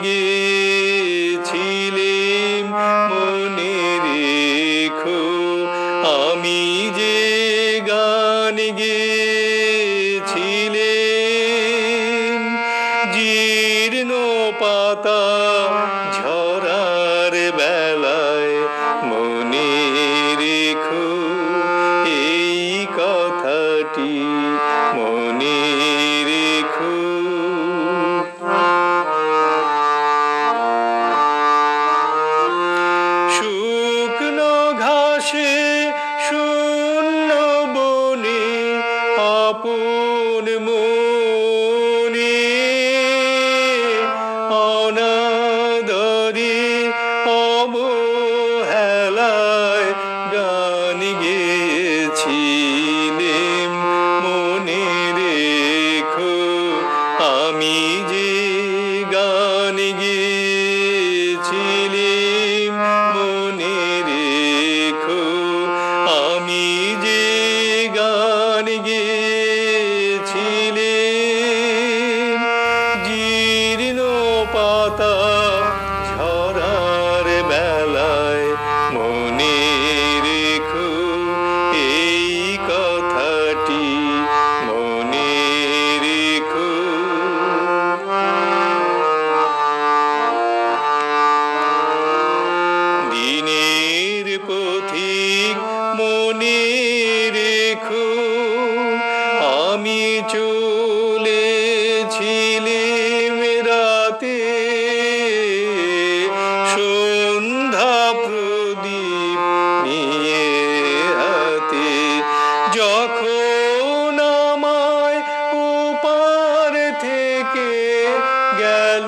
গেয়েছিলেম মনে রেখো আমি যে গান গেয়েছিলেম জীর্ণ পাতা ঝরার বেলায় মনে রেখো এই কথাটি মনে রেখো শুকনো ঘাসে শূন্য বনে আপন মনে অনাদরে অবহেলায় গান গেয়েছিলেম মনে রেখো আমি যে গান গেয়েছিলেম মনে রেখো আমি যে গান গেয়েছিলেম জীর্ণ পাতা ঝরার বেলায় মনে রেখো এই কথাটি মনে রেখো দিনের পথিক মনে রেখো আমি চলেছিলাম রাতে সন্ধ্যা প্রদীপ নিয়ে হাতে যখন আমায় ওপার থেকে গেল